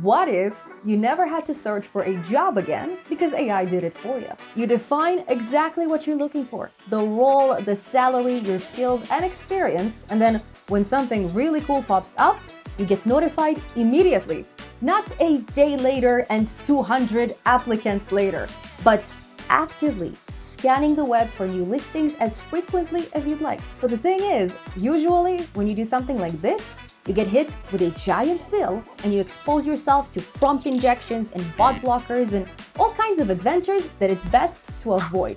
What if you never had to search for a job again because AI did it for you? You define exactly what you're looking for, the role, the salary, your skills, and experience, and then when something really cool pops up, you get notified immediately. Not a day later and 200 applicants later, but actively scanning the web for new listings as frequently as you'd like. But the thing is, usually when you do something like this, you get hit with a giant bill and you expose yourself to prompt injections and bot blockers and all kinds of adventures that it's best to avoid.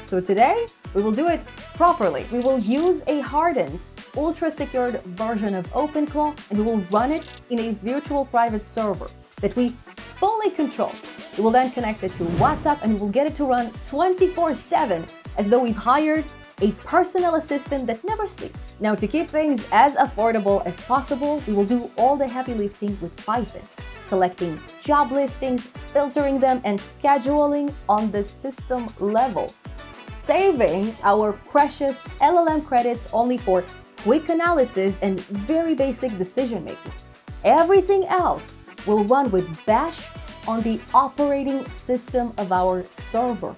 So today, we will do it properly. We will use a hardened, ultra-secured version of OpenClaw and we will run it in a virtual private server that we fully control. We will then connect it to WhatsApp and we will get it to run 24/7 as though we've hired a personal assistant that never sleeps. Now, to keep things as affordable as possible, we will do all the heavy lifting with Python, collecting job listings, filtering them, and scheduling on the system level, saving our precious LLM credits only for quick analysis and very basic decision making. Everything else will run with Bash on the operating system of our server,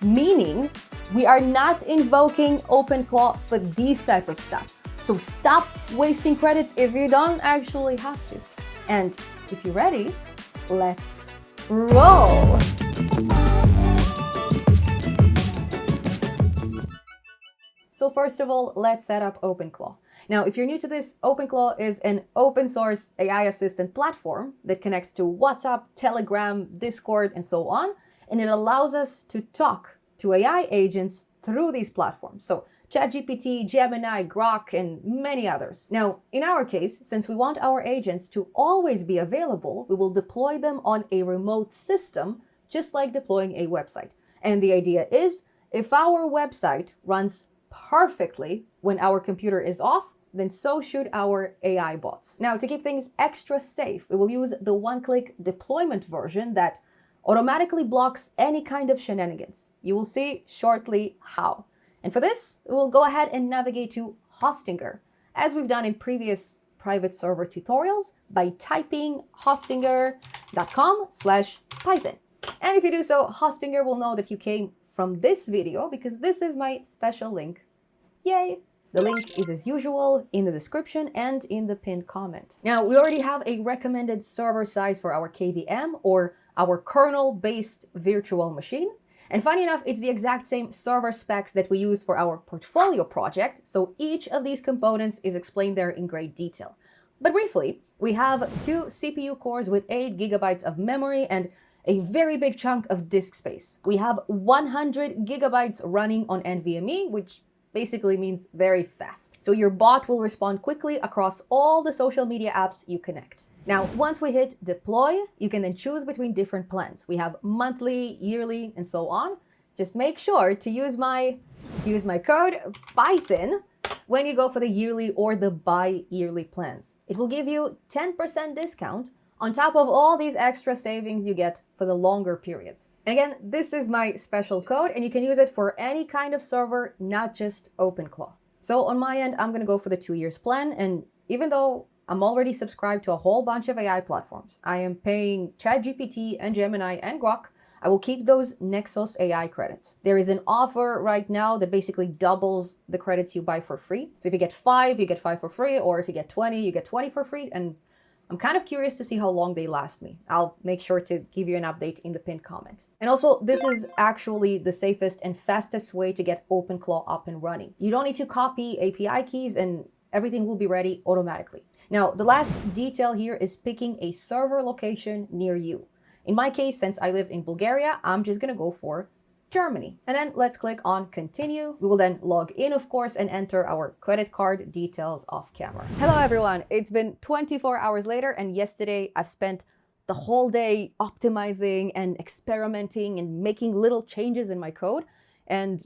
meaning we are not invoking OpenClaw for these type of stuff. So stop wasting credits if you don't actually have to. And if you're ready, let's roll. So first of all, let's set up OpenClaw. Now, if you're new to this, OpenClaw is an open source AI assistant platform that connects to WhatsApp, Telegram, Discord, and so on. And it allows us to talk to AI agents through these platforms. So ChatGPT, Gemini, Grok, and many others. Now, in our case, since we want our agents to always be available, we will deploy them on a remote system, just like deploying a website. And the idea is, if our website runs perfectly when our computer is off, then so should our AI bots. Now, to keep things extra safe, we will use the one-click deployment version that automatically blocks any kind of shenanigans. You will see shortly how. And for this, we'll go ahead and navigate to Hostinger, as we've done in previous private server tutorials, by typing hostinger.com/Python. And if you do so, Hostinger will know that you came from this video because this is my special link. Yay! The link is as usual in the description and in the pinned comment. Now, we already have a recommended server size for our KVM or our kernel-based virtual machine. And funny enough, it's the exact same server specs that we use for our portfolio project. So each of these components is explained there in great detail. But briefly, we have 2 CPU cores with 8 gigabytes of memory and a very big chunk of disk space. We have 100 gigabytes running on NVMe, which basically means very fast. So your bot will respond quickly across all the social media apps you connect. Now, once we hit deploy, you can then choose between different plans. We have monthly, yearly, and so on. Just make sure to use my code Python when you go for the yearly or the bi-yearly plans. It will give you 10% discount on top of all these extra savings you get for the longer periods. And again, this is my special code and you can use it for any kind of server, not just OpenClaw. So on my end, I'm gonna go for the 2 years plan. And even though I'm already subscribed to a whole bunch of AI platforms, I am paying ChatGPT and Gemini and Grok, I will keep those Nexus AI credits. There is an offer right now that basically doubles the credits you buy for free. So if you get 5, you get 5 for free, or if you get 20, you get 20 for free. And I'm kind of curious to see how long they last me. I'll make sure to give you an update in the pinned comment. And also, this is actually the safest and fastest way to get OpenClaw up and running. You don't need to copy API keys and everything will be ready automatically. Now, the last detail here is picking a server location near you. In my case, since I live in Bulgaria, I'm just gonna go for Germany. And then let's click on continue. We will then log in, of course, and enter our credit card details off camera. Hello, everyone. It's been 24 hours later, and yesterday I've spent the whole day optimizing and experimenting and making little changes in my code. And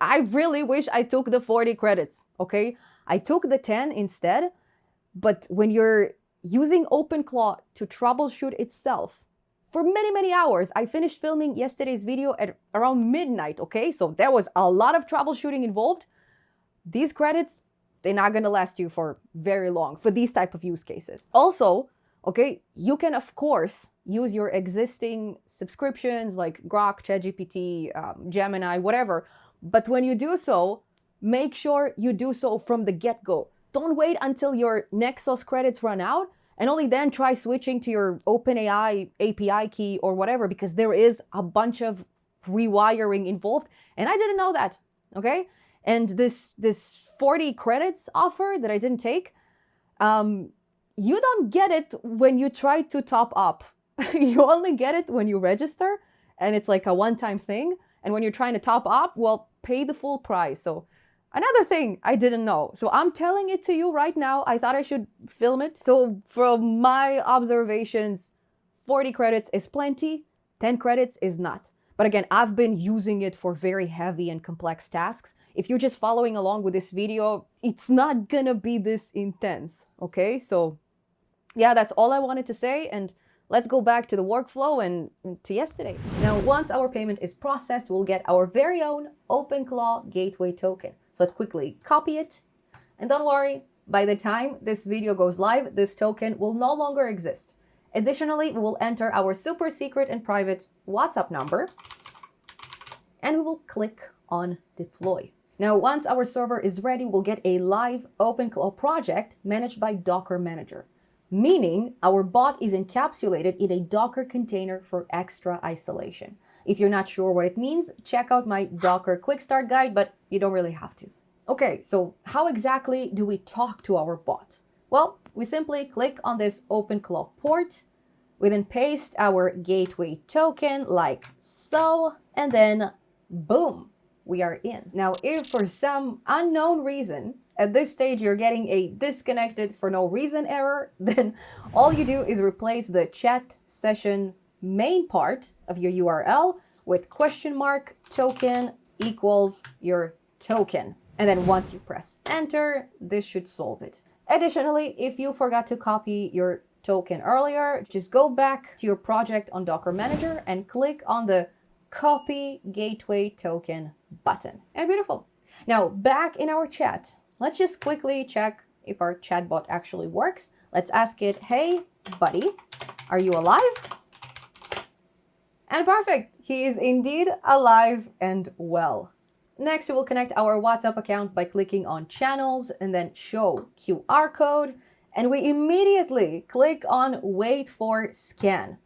I really wish I took the 40 credits, okay? I took the 10 instead, but when you're using OpenClaw to troubleshoot itself, for many, many hours. I finished filming yesterday's video at around midnight, okay? So there was a lot of troubleshooting involved. These credits, they're not gonna last you for very long for these type of use cases. Also, Okay, you can of course use your existing subscriptions like Grok, ChatGPT, Gemini, whatever. But when you do so, make sure you do so from the get-go. Don't wait until your Nexus credits run out and only then try switching to your OpenAI API key or whatever, because there is a bunch of rewiring involved. And I didn't know that, okay? And this 40 credits offer that I didn't take, you don't get it when you try to top up. You only get it when you register, and it's like a one-time thing. And when you're trying to top up, well, pay the full price. So another thing I didn't know. So I'm telling it to you right now. I thought I should film it. So from my observations, 40 credits is plenty, 10 credits is not. But again, I've been using it for very heavy and complex tasks. If you're just following along with this video, it's not gonna be this intense, okay? So yeah, that's all I wanted to say, and let's go back to the workflow and to yesterday. Now, once our payment is processed, we'll get our very own OpenClaw gateway token. So let's quickly copy it. And don't worry, by the time this video goes live, this token will no longer exist. Additionally, we will enter our super secret and private WhatsApp number, and we will click on deploy. Now, once our server is ready, we'll get a live OpenClaw project managed by Docker Manager, meaning our bot is encapsulated in a Docker container for extra isolation. If you're not sure what it means, check out my Docker quick start guide, but you don't really have to. Okay, so how exactly do we talk to our bot? Well, we simply click on this OpenClaw port, we then paste our gateway token like so, and then boom, we are in. Now, if for some unknown reason, at this stage you're getting a disconnected for no reason error, then all you do is replace the chat session main part of your URL with $token equals your token. And then once you press enter, this should solve it. Additionally, if you forgot to copy your token earlier, just go back to your project on Docker Manager and click on the copy gateway token button. And beautiful. Now back in our chat, let's just quickly check if our chatbot actually works. Let's ask it, hey buddy, are you alive? And perfect, he is indeed alive and well. Next, we will connect our WhatsApp account by clicking on channels and then show QR code. And we immediately click on wait for scan.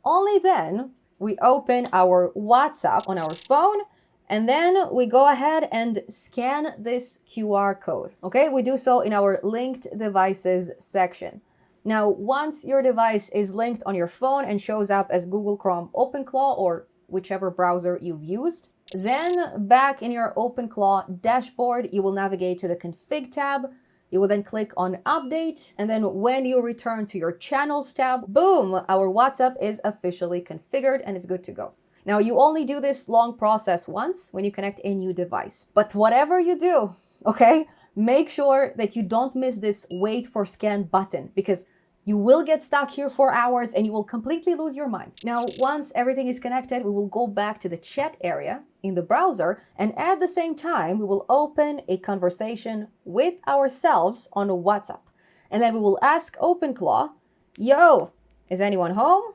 Only then we open our WhatsApp on our phone, and then we go ahead and scan this QR code. Okay, we do so in our linked devices section. Now, once your device is linked on your phone and shows up as Google Chrome OpenClaw or whichever browser you've used, then back in your OpenClaw dashboard, you will navigate to the config tab. You will then click on update, and then when you return to your channels tab, boom, our WhatsApp is officially configured and it's good to go. Now, you only do this long process once when you connect a new device, but whatever you do, okay, make sure that you don't miss this wait for scan button, because you will get stuck here for hours and you will completely lose your mind. Now, once everything is connected, we will go back to the chat area in the browser, and at the same time, we will open a conversation with ourselves on WhatsApp. And then we will ask OpenClaw, yo, is anyone home?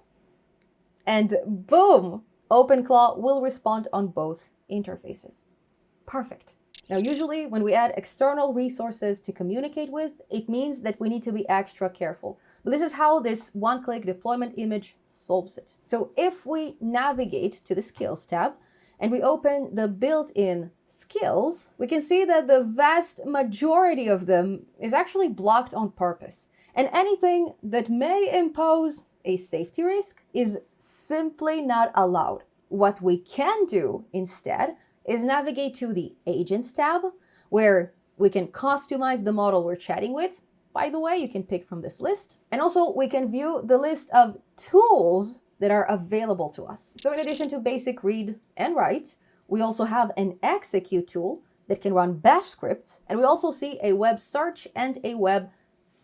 And boom, OpenClaw will respond on both interfaces. Perfect. Now, usually when we add external resources to communicate with, it means that we need to be extra careful. But this is how this one-click deployment image solves it. So if we navigate to the Skills tab and we open the built-in skills, we can see that the vast majority of them is actually blocked on purpose. And anything that may impose a safety risk is simply not allowed. What we can do instead is navigate to the Agents tab, where we can customize the model we're chatting with. By the way, you can pick from this list. And also we can view the list of tools that are available to us. So in addition to basic read and write, we also have an execute tool that can run bash scripts. And we also see a web search and a web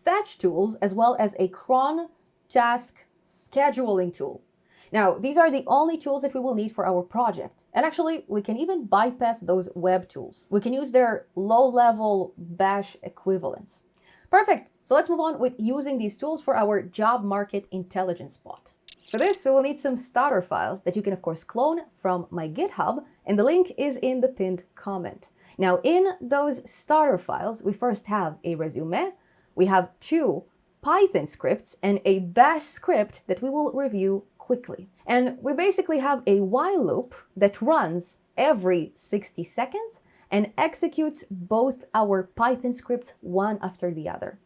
fetch tools, as well as a cron task scheduling tool. Now, these are the only tools that we will need for our project. And actually, we can even bypass those web tools. We can use their low-level bash equivalents. Perfect. So let's move on with using these tools for our job market intelligence bot. For this, we will need some starter files that you can, of course, clone from my GitHub, and the link is in the pinned comment. Now, in those starter files, we first have a resume, we have 2 Python scripts, and a bash script that we will review quickly. And we basically have a while loop that runs every 60 seconds and executes both our Python scripts one after the other.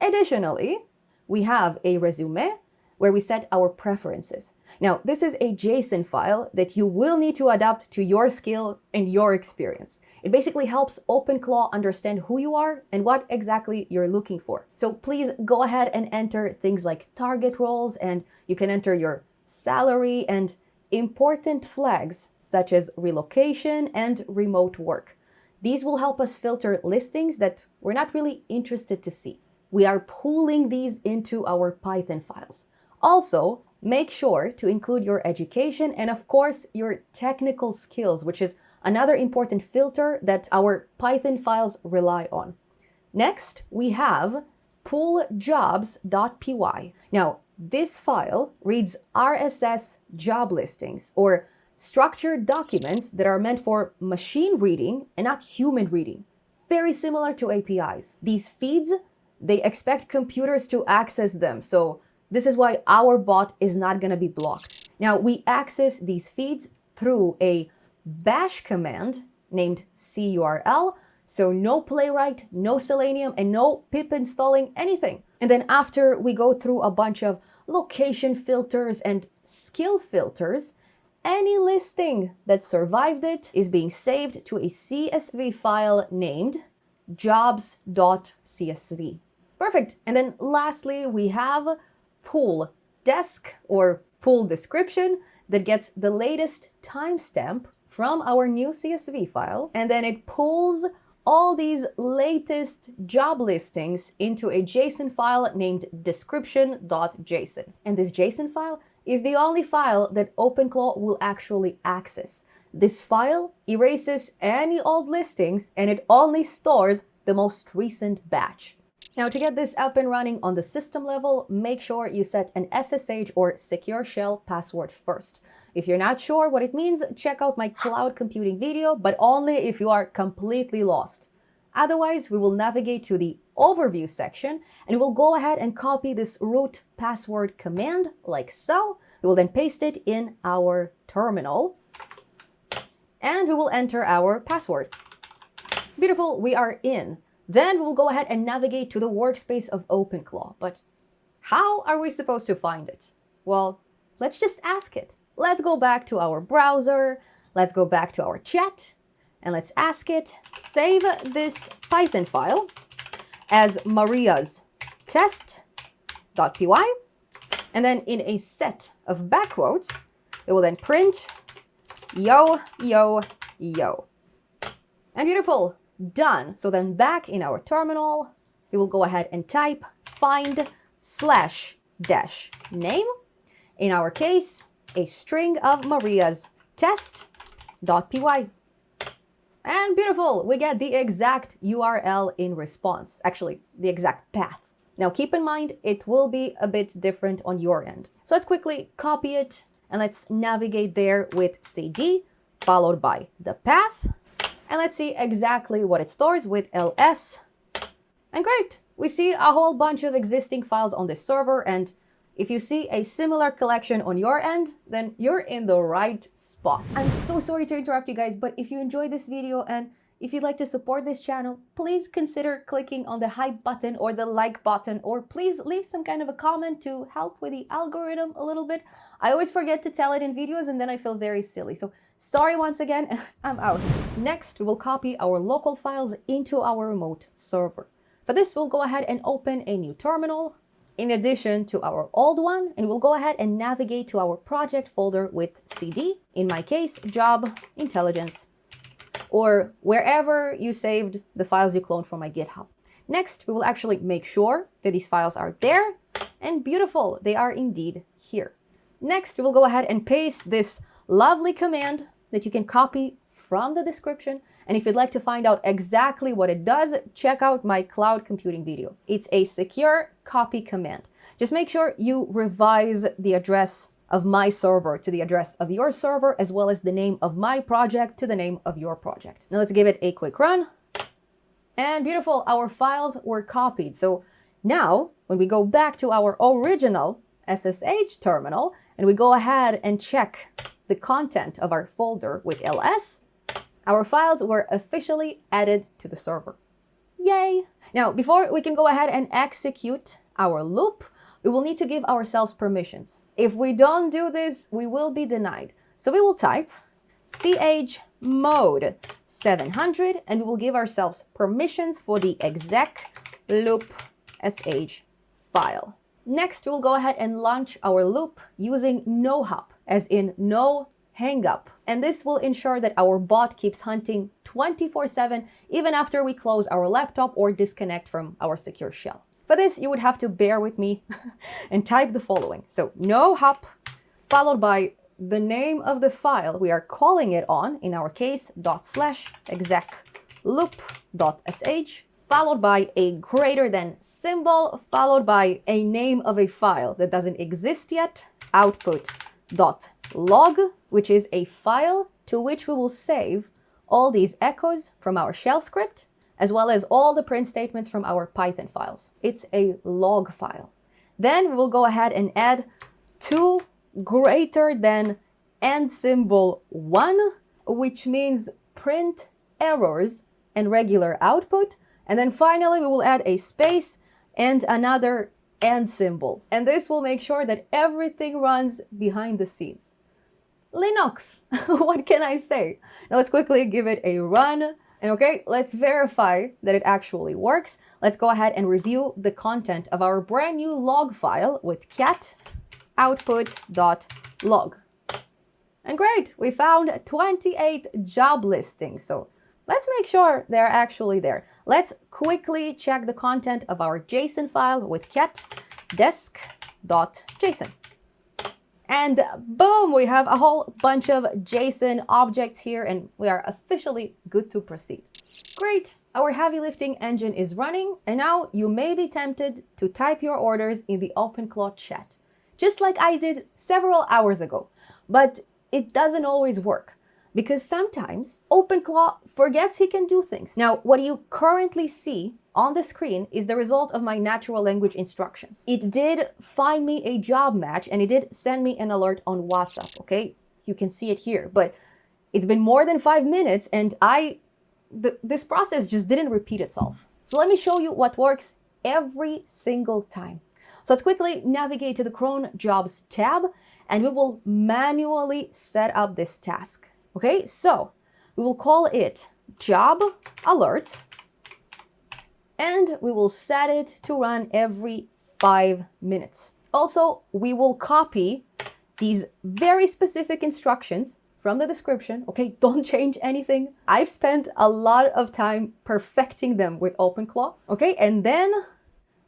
Additionally, we have a resume where we set our preferences. Now, this is a JSON file that you will need to adapt to your skill and your experience. It basically helps OpenClaw understand who you are and what exactly you're looking for. So please go ahead and enter things like target roles, and you can enter your salary and important flags such as relocation and remote work. These will help us filter listings that we're not really interested to see. We are pulling these into our Python files. Also, make sure to include your education and, of course, your technical skills, which is another important filter that our Python files rely on. Next, we have pooljobs.py. Now, this file reads RSS job listings, or structured documents that are meant for machine reading and not human reading, very similar to APIs. These feeds, they expect computers to access them, so this is why our bot is not going to be blocked. Now, we access these feeds through a bash command named curl, so no playwright, no Selenium, and no pip installing anything. And then after we go through a bunch of location filters and skill filters, any listing that survived it is being saved to a CSV file named jobs.csv. Perfect. And then lastly, we have pool desk or pool description that gets the latest timestamp from our new CSV file, and then it pulls all these latest job listings into a JSON file named description.json. And this JSON file is the only file that OpenClaw will actually access. This file erases any old listings and it only stores the most recent batch. Now, to get this up and running on the system level, make sure you set an SSH or secure shell password first. If you're not sure what it means, check out my cloud computing video, but only if you are completely lost. Otherwise, we will navigate to the overview section and we'll go ahead and copy this root password command like so. We will then paste it in our terminal and we will enter our password. Beautiful, we are in. Then we'll go ahead and navigate to the workspace of OpenClaw. But how are we supposed to find it? Well, let's just ask it. Let's go back to our browser. Let's go back to our chat. And let's ask it, save this Python file as Maria's test.py. And then in a set of backquotes, it will then print yo, yo, yo. And beautiful. Done. So then back in our terminal, we will go ahead and type find /-name. In our case, a string of Maria's test.py. And beautiful, we get the exact URL in response, actually the exact path. Now keep in mind, it will be a bit different on your end. So let's quickly copy it and let's navigate there with cd followed by the path. And let's see exactly what it stores with ls. And great, we see a whole bunch of existing files on this server. And if you see a similar collection on your end, then you're in the right spot. I'm so sorry to interrupt you guys, but if you enjoyed this video and if you'd like to support this channel, please consider clicking on the hype button or the like button, or please leave some kind of a comment to help with the algorithm a little bit. I always forget to tell it in videos and then I feel very silly. So sorry once again, I'm out. Next, we will copy our local files into our remote server. For this, we'll go ahead and open a new terminal in addition to our old one, and we'll go ahead and navigate to our project folder with cd, in my case, job intelligence, or wherever you saved the files you cloned from my GitHub. Next, we will actually make sure that these files are there, and beautiful, they are indeed here. Next, we will go ahead and paste this lovely command that you can copy from the description. And if you'd like to find out exactly what it does, check out my cloud computing video. It's a secure copy command. Just make sure you revise the address of my server to the address of your server, as well as the name of my project to the name of your project. Now let's give it a quick run. And beautiful, our files were copied. So now when we go back to our original SSH terminal and we go ahead and check the content of our folder with ls, our files were officially added to the server. Yay! Now, before we can go ahead and execute our loop, we will need to give ourselves permissions. If we don't do this, we will be denied. So we will type chmod 700 and we will give ourselves permissions for the exec loop sh file. Next, we'll go ahead and launch our loop using nohup, as in no hang up. And this will ensure that our bot keeps hunting 24/7, even after we close our laptop or disconnect from our secure shell. For this, you would have to bear with me and type the following. So nohup followed by the name of the file we are calling it on, in our case, /exec loop.sh, followed by a greater than symbol, followed by a name of a file that doesn't exist yet, output.log, which is a file to which we will save all these echoes from our shell script, as well as all the print statements from our Python files. It's a log file. Then we will go ahead and add two greater than and symbol 1, which means print errors and regular output. And then finally, we will add a space and another and symbol. And this will make sure that everything runs behind the scenes. Linux, what can I say? Now let's quickly give it a run. And okay, let's verify that it actually works. Let's go ahead and review the content of our brand new log file with cat output.log. And great, we found 28 job listings. So let's make sure they're actually there. Let's quickly check the content of our JSON file with cat desk.json. And boom, we have a whole bunch of JSON objects here and we are officially good to proceed. Great, our heavy lifting engine is running and now you may be tempted to type your orders in the OpenClaw chat, just like I did several hours ago. But it doesn't always work because sometimes OpenClaw forgets he can do things. Now, what you currently see on the screen is the result of my natural language instructions. It did find me a job match and it did send me an alert on WhatsApp, okay? You can see it here, but it's been more than 5 minutes and this process just didn't repeat itself. So let me show you what works every single time. So let's quickly navigate to the Cron Jobs tab and we will manually set up this task. Okay, so we will call it job alerts and we will set it to run every 5 minutes. Also, we will copy these very specific instructions from the description. Okay, don't change anything. I've spent a lot of time perfecting them with OpenClaw. Okay, and then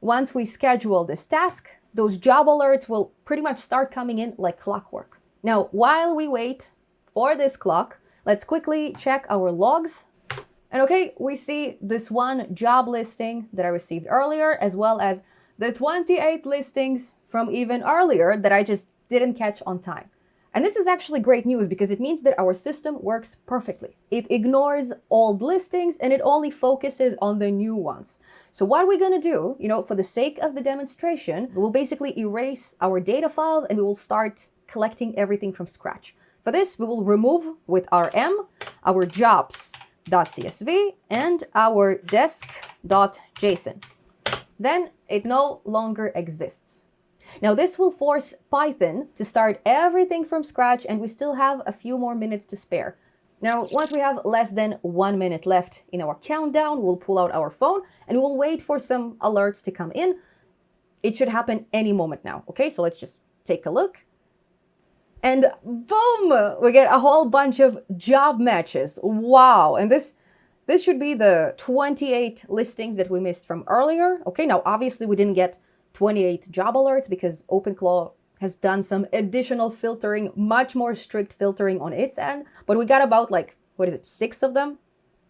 once we schedule this task, those job alerts will pretty much start coming in like clockwork. Now, while we wait for this clock, let's quickly check our logs. And okay, we see this one job listing that I received earlier, as well as the 28 listings from even earlier that I just didn't catch on time. And this is actually great news because it means that our system works perfectly. It ignores old listings and it only focuses on the new ones. So what we're gonna do, for the sake of the demonstration, we'll basically erase our data files and we will start collecting everything from scratch. For this, we will remove with rm our jobs.csv and our desk.json. Then it no longer exists. Now this will force Python to start everything from scratch and we still have a few more minutes to spare. Now, once we have less than 1 minute left in our countdown, we'll pull out our phone and we'll wait for some alerts to come in. It should happen any moment now. Okay, so let's just take a look. And boom, we get a whole bunch of job matches. Wow, and this should be the 28 listings that we missed from earlier. Okay, now obviously we didn't get 28 job alerts because OpenClaw has done some additional filtering, much more strict filtering on its end. But we got about like what is it, 6 of them,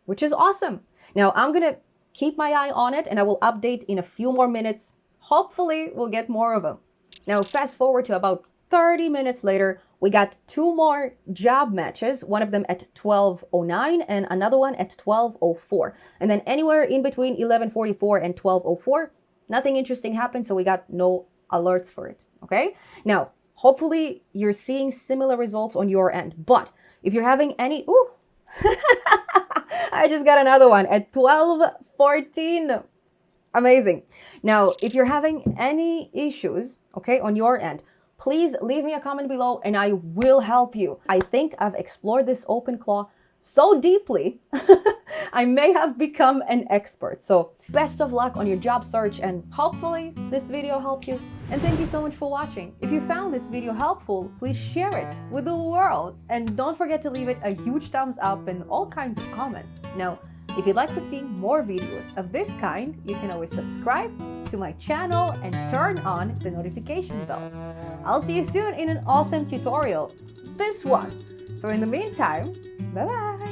which is awesome. Now I'm gonna keep my eye on it and I will update in a few more minutes. Hopefully we'll get more of them. Now fast forward to about 30 minutes later, we got 2 more job matches, one of them at 12:09 and another one at 12:04. And then anywhere in between 11:44 and 12:04, nothing interesting happened, so we got no alerts for it, okay? Now, hopefully you're seeing similar results on your end, but if you're having any, ooh, I just got another one at 12:14. Amazing. Now, if you're having any issues, okay, on your end, please leave me a comment below and I will help you. I think I've explored this OpenClaw so deeply, I may have become an expert. So best of luck on your job search and hopefully this video helped you. And thank you so much for watching. If you found this video helpful, please share it with the world. And don't forget to leave it a huge thumbs up and all kinds of comments. Now, if you'd like to see more videos of this kind, you can always subscribe to my channel and turn on the notification bell. I'll see you soon in an awesome tutorial, this one. So in the meantime, bye-bye.